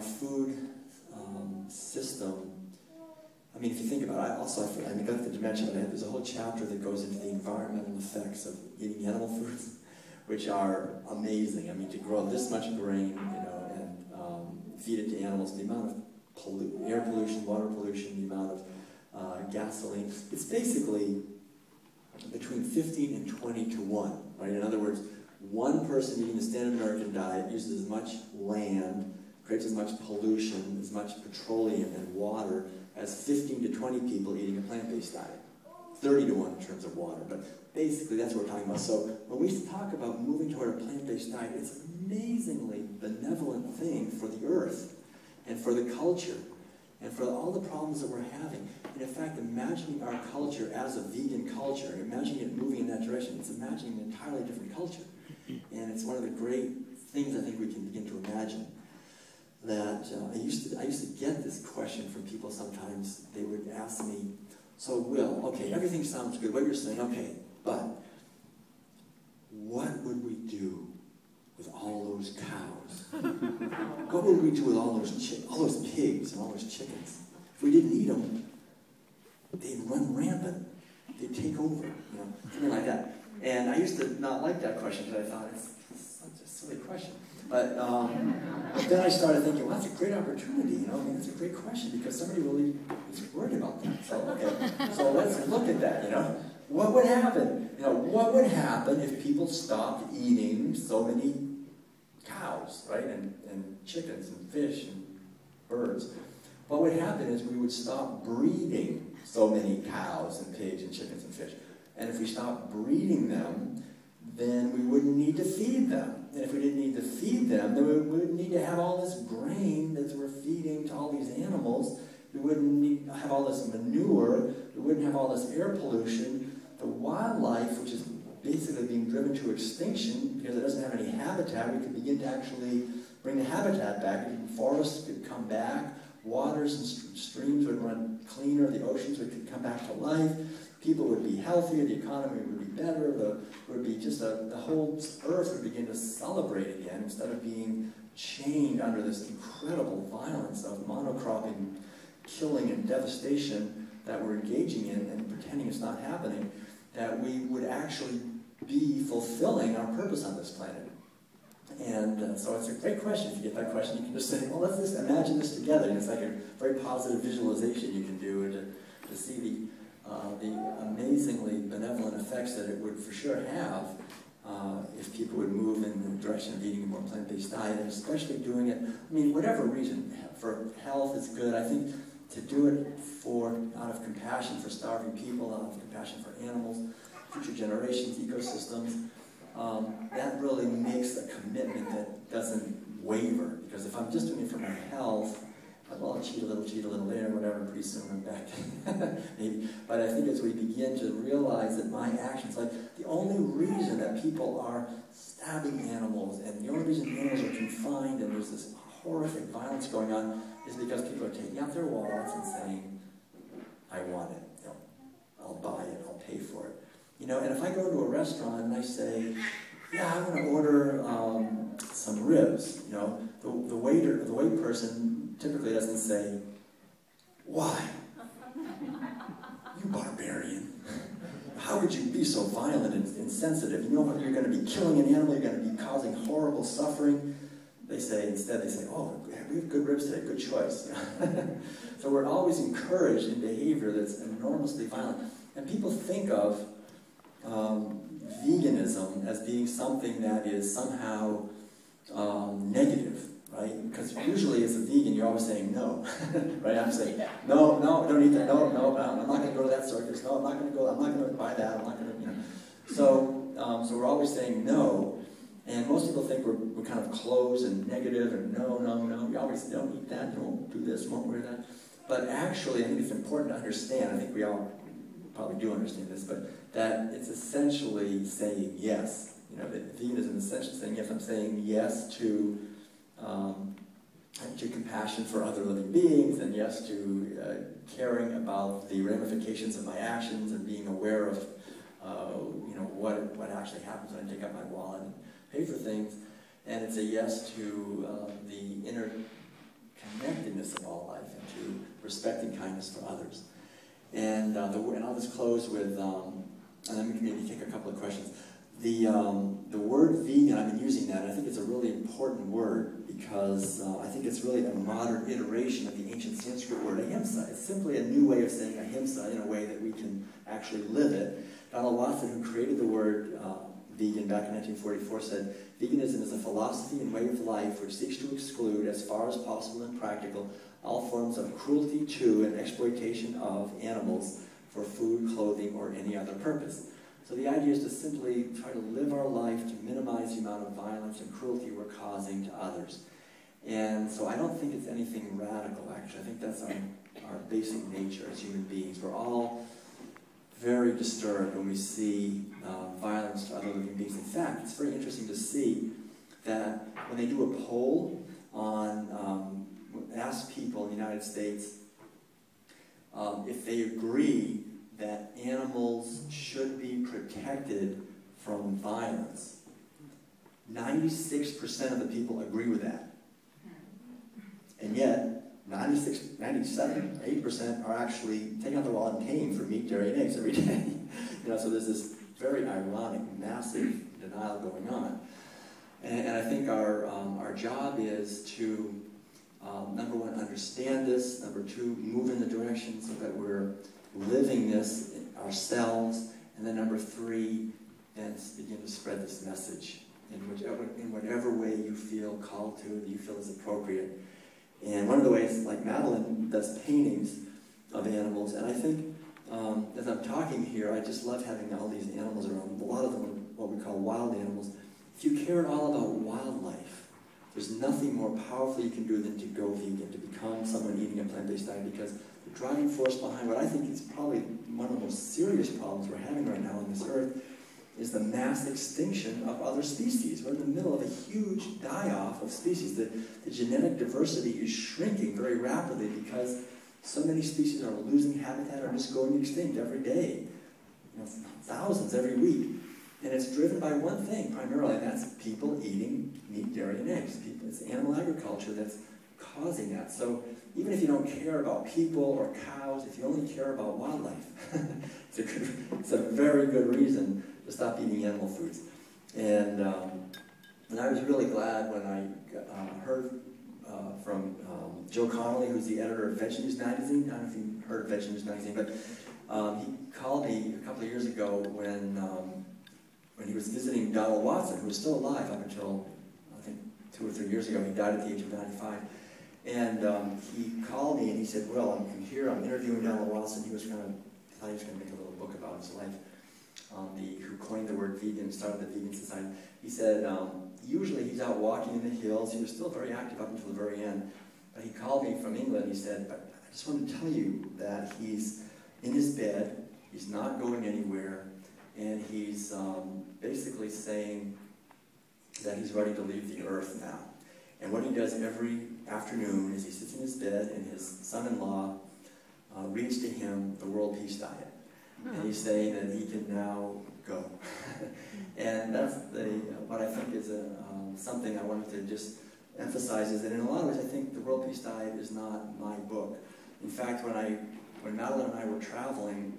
food system, I mean, if you think about it, I neglected to mention that there's a whole chapter that goes into the environmental effects of eating animal foods, which are amazing. I mean, to grow this much grain, and feed it to animals, the amount of air pollution, water pollution, the amount of gasoline, it's basically between 15 and 20 to 1, right? In other words, one person eating the standard American diet uses as much land, creates as much pollution, as much petroleum and water as 15 to 20 people eating a plant-based diet. 30 to 1 in terms of water, but basically that's what we're talking about. So when we talk about moving toward a plant-based diet, it's an amazingly benevolent thing for the earth and for the culture and for all the problems that we're having. And in fact, imagining our culture as a vegan culture, imagining it moving in that direction, it's imagining an entirely different culture. And it's one of the great things I think we can begin to imagine. That I used to get this question from people sometimes. They would ask me, so Will, okay, everything sounds good, what you're saying, okay, but what would we do with all those cows? What would we do with all those pigs and all those chickens? If we didn't eat them, they'd run rampant. They'd take over, something like that. And I used to not like that question because I thought it's such a silly question. But then I started thinking, well, that's a great opportunity, I mean, that's a great question because somebody really is worried about that. So, okay, so let's look at that, What would happen? What would happen if people stopped eating so many cows, right, and chickens and fish and birds? What would happen is we would stop breeding so many cows and pigs and chickens and fish. And if we stopped breeding them, then we wouldn't need to feed them. And if we didn't need to feed them, then we wouldn't need to have all this grain that we're feeding to all these animals. We wouldn't need to have all this manure. We wouldn't have all this air pollution. The wildlife, which is basically being driven to extinction because it doesn't have any habitat, we could begin to actually bring the habitat back. Forests could come back. Waters and streams would run cleaner. The oceans would come back to life. People would be healthier, the economy would be better, the whole earth would begin to celebrate again instead of being chained under this incredible violence of monocropping, killing, and devastation that we're engaging in and pretending it's not happening, that we would actually be fulfilling our purpose on this planet. And so it's a great question. If you get that question, you can just say, well, let's just imagine this together. And it's like a very positive visualization you can do to see the amazingly benevolent effects that it would for sure have if people would move in the direction of eating a more plant-based diet, and especially doing it, I mean, whatever reason, for health is good. I think to do it out of compassion for starving people, out of compassion for animals, future generations, ecosystems, that really makes a commitment that doesn't waver. Because if I'm just doing it for my health, well, I'll cheat a little there, whatever, pretty soon I'm back. Maybe. But I think as we begin to realize that my actions, like the only reason that people are stabbing animals and the only reason animals are confined and there's this horrific violence going on is because people are taking out their wallets and saying, I want it, I'll buy it, I'll pay for it. And if I go to a restaurant and I say, yeah, I'm going to order some ribs, the wait person typically doesn't say, why? You barbarian. How could you be so violent and insensitive? You're going to be killing an animal, you're going to be causing horrible suffering. Instead they say, oh, we have good ribs today, good choice. So we're always encouraged in behavior that's enormously violent. And people think of veganism as being something that is somehow negative. Right? Because usually as a vegan, you're always saying no. Right? I'm saying, no, don't eat that, no, I'm not going to go to that circus, no, I'm not going to buy that, I'm not going to, So we're always saying no, and most people think we're kind of closed and negative, and no, you always don't eat that, don't do this, won't wear that. But actually, I think it's important to understand, I think we all probably do understand this, but that it's essentially saying yes. That veganism is essentially saying yes. I'm saying yes to compassion for other living beings, and yes to caring about the ramifications of my actions and being aware of what actually happens when I take out my wallet and pay for things. And it's a yes to the inner has for others. And I'll just close with, and then we can maybe take a couple of questions. The word vegan, I've been using that, and I think it's a really important word because I think it's really a modern iteration of the ancient Sanskrit word ahimsa. It's simply a new way of saying ahimsa in a way that we can actually live it. Donald Watson, who created the word vegan back in 1944, said, "Veganism is a philosophy and way of life which seeks to exclude, as far as possible and practical, all forms of cruelty to and exploitation of animals for food, clothing, or any other purpose." So the idea is to simply try to live our life to minimize the amount of violence and cruelty we're causing to others. And so I don't think it's anything radical, actually. I think that's our basic nature as human beings. We're all very disturbed when we see violence to other living beings. In fact, it's very interesting to see that when they do a poll on, ask people in the United States if they agree that animals should be protected from violence, 96% of the people agree with that. And yet, 96, 97, 8% are actually taking out the wallet and paying for meat, dairy, and eggs every day. So there's this very ironic, massive denial going on. And I think our job is to, number one, understand this. Number two, move in the direction so that we're living this ourselves. And then number three, then begin to spread this message in whatever way you feel called to, that you feel is appropriate. And one of the ways, like Madeline does paintings of animals, and I think as I'm talking here, I just love having all these animals around. A lot of them are what we call wild animals. If you care at all about wildlife, there's nothing more powerful you can do than to go vegan, to become someone eating a plant-based diet, because the driving force behind what I think is probably one of the most serious problems we're having right now on this earth is the mass extinction of other species. We're in the middle of a huge die-off of species. The genetic diversity is shrinking very rapidly because so many species are losing habitat or just going extinct every day. Thousands every week. And it's driven by one thing primarily, and that's people eating meat, dairy, and eggs. It's animal agriculture that's causing that. So even if you don't care about people or cows, if you only care about wildlife, it's a very good reason to stop eating animal foods. And I was really glad when I heard from Joe Connolly, who's the editor of Veg News Magazine. I don't know if you heard of Veg News Magazine, but he called me a couple of years ago when he was visiting Donald Watson, who was still alive up until, I think, 2 or 3 years ago. He died at the age of 95. And he called me and he said, "Well, I'm here, I'm interviewing Donald Watson." He was thought he was going to make a little book about his life. Who coined the word vegan, started the Vegan Society. He said, usually he's out walking in the hills. He was still very active up until the very end. But he called me from England. He said, "But I just wanted to tell you that he's in his bed, he's not going anywhere, and he's basically saying that he's ready to leave the earth now. And what he does every afternoon is he sits in his bed and his son-in-law reads to him the World Peace Diet. And he's saying that he can now go." And that's what I think is something I wanted to just emphasize, is that in a lot of ways I think the World Peace Diet is not my book. In fact, when Madeline and I were traveling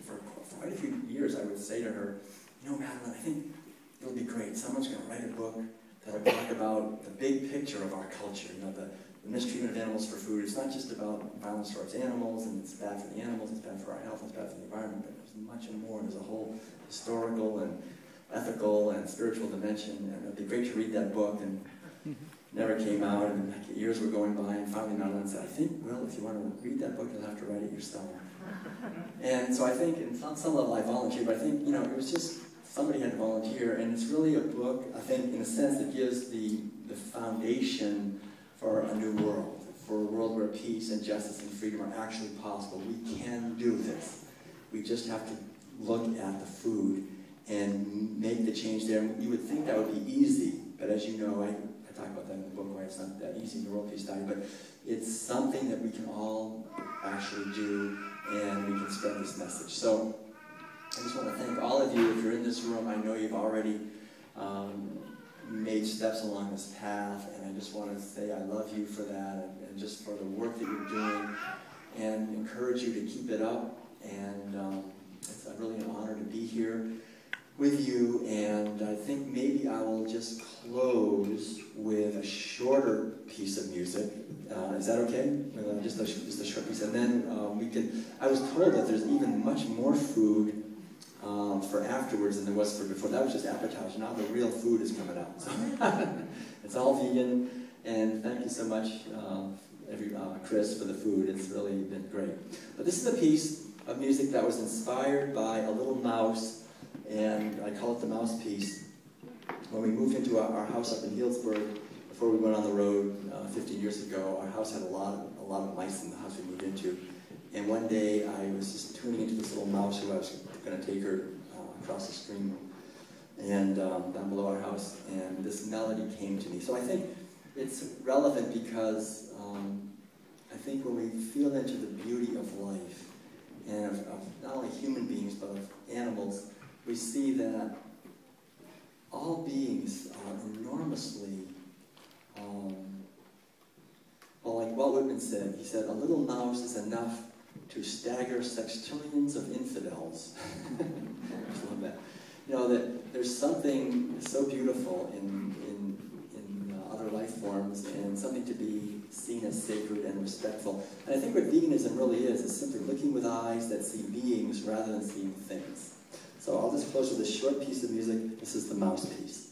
for quite a few years, I would say to her, "Madeline, I think it'll be great. Someone's going to write a book that'll talk about the big picture of our culture, the mistreatment of animals for food. It's not just about violence towards animals, and it's bad for the animals, it's bad for our health, it's bad for the environment, but there's much more. There's a whole historical and ethical and spiritual dimension, and it'd be great to read that book." And never came out, and years were going by, and finally Madeline said, "I think, well, if you want to read that book, you'll have to write it yourself." And so I think, on some level I volunteered, but I think, it was just, somebody had to volunteer, and it's really a book, I think, in a sense, that gives the foundation for a new world, for a world where peace and justice and freedom are actually possible. We can do this. We just have to look at the food and make the change there. And you would think that would be easy, but as you know, I talk about that in the book, why it's not that easy in the World Peace Diet, but it's something that we can all actually do, and we can spread this message. So I just want to thank all of you. If you're in this room, I know you've already made steps along this path, and I just want to say I love you for that, and just for the work that you're doing. and encourage you to keep it up. And it's really an honor to be here with you. And I think maybe I will just close with a shorter piece of music. Is that okay? Just a short piece. And then we can. I was told that there's even much more food for afterwards than there was for before. That was just appetizer. Now the real food is coming out. So it's all vegan. And thank you so much, Chris, for the food. It's really been great. But this is a piece of music that was inspired by a little mouse, and I call it the mouse piece. When we moved into our house up in Healdsburg, before we went on the road 15 years ago, our house had a lot of mice in the house we moved into. And one day I was just tuning into this little mouse who I was going to take her across the stream and down below our house, and this melody came to me. So I think it's relevant because I think when we feel into the beauty of life and of not only human beings but of animals, we see that all beings are enormously, well, like Walt Whitman said, he said, a little mouse is enough to stagger sextillions of infidels. I just love that. You know, that there's something so beautiful in other life forms, and something to be seen as sacred and respectful. And I think what veganism really is simply looking with eyes that see beings rather than seeing things. So I'll just close with a short piece of music. This is the mouse piece.